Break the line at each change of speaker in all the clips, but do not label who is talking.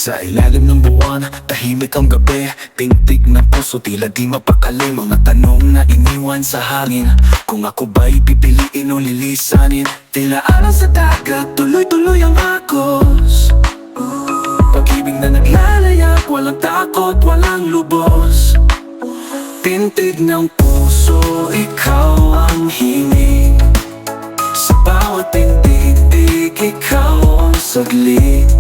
Sa ilalim ng buwan, tahimik ang gabi. Tingtig ng puso, tila di mapakali. Mga tanong na iniwan sa hangin. Kung ako ba'y pipiliin o lilisanin? Tila alang sa dagat, tuloy-tuloy ang agos. Pag-ibig na naglalayag, walang takot, walang lubos. Tintig ng puso, ikaw ang himig. Sa bawat tindig, ikaw ang saglit.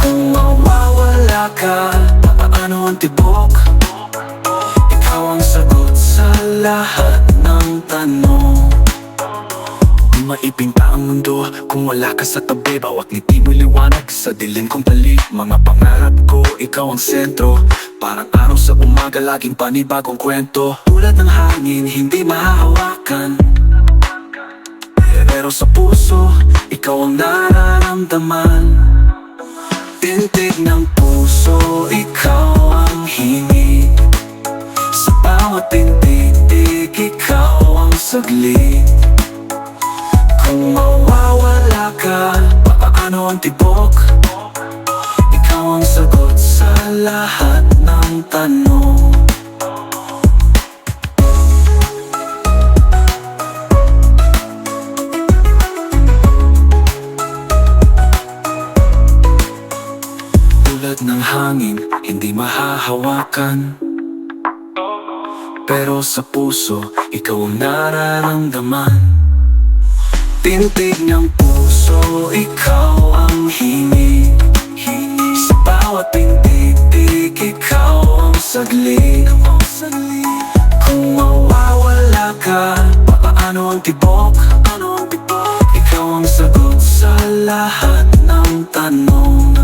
Kung mawawala ka, paano ang tibok? Ikaw ang sagot sa lahat ng tanong. Di maipinta ang mundo kung wala ka sa tabi. Bawat ngiti mo'y liwanag sa dilim kong tali. Mga pangarap ko, ikaw ang sentro. Parang araw sa umaga, laging panibagong kwento. Tulad ng hangin, hindi mahahawakan. Pero sa puso, ikaw ang nararamdaman. Tintig ng puso, ikaw ang himig. Sa bawat tindig, ikaw ang saglit. Kung mawawala ka, paano ang tibok? Ikaw ang sagot sa lahat ng tanong. Tulad ng hangin, hindi mahahawakan. Pero sa puso, ikaw ang nararamdaman. Tintig ng puso, ikaw ang himig. Sa bawat tindig, ikaw ang saglit. Kung mawawala ka, paano ang tibok? Ikaw ang sagot sa lahat ng tanong.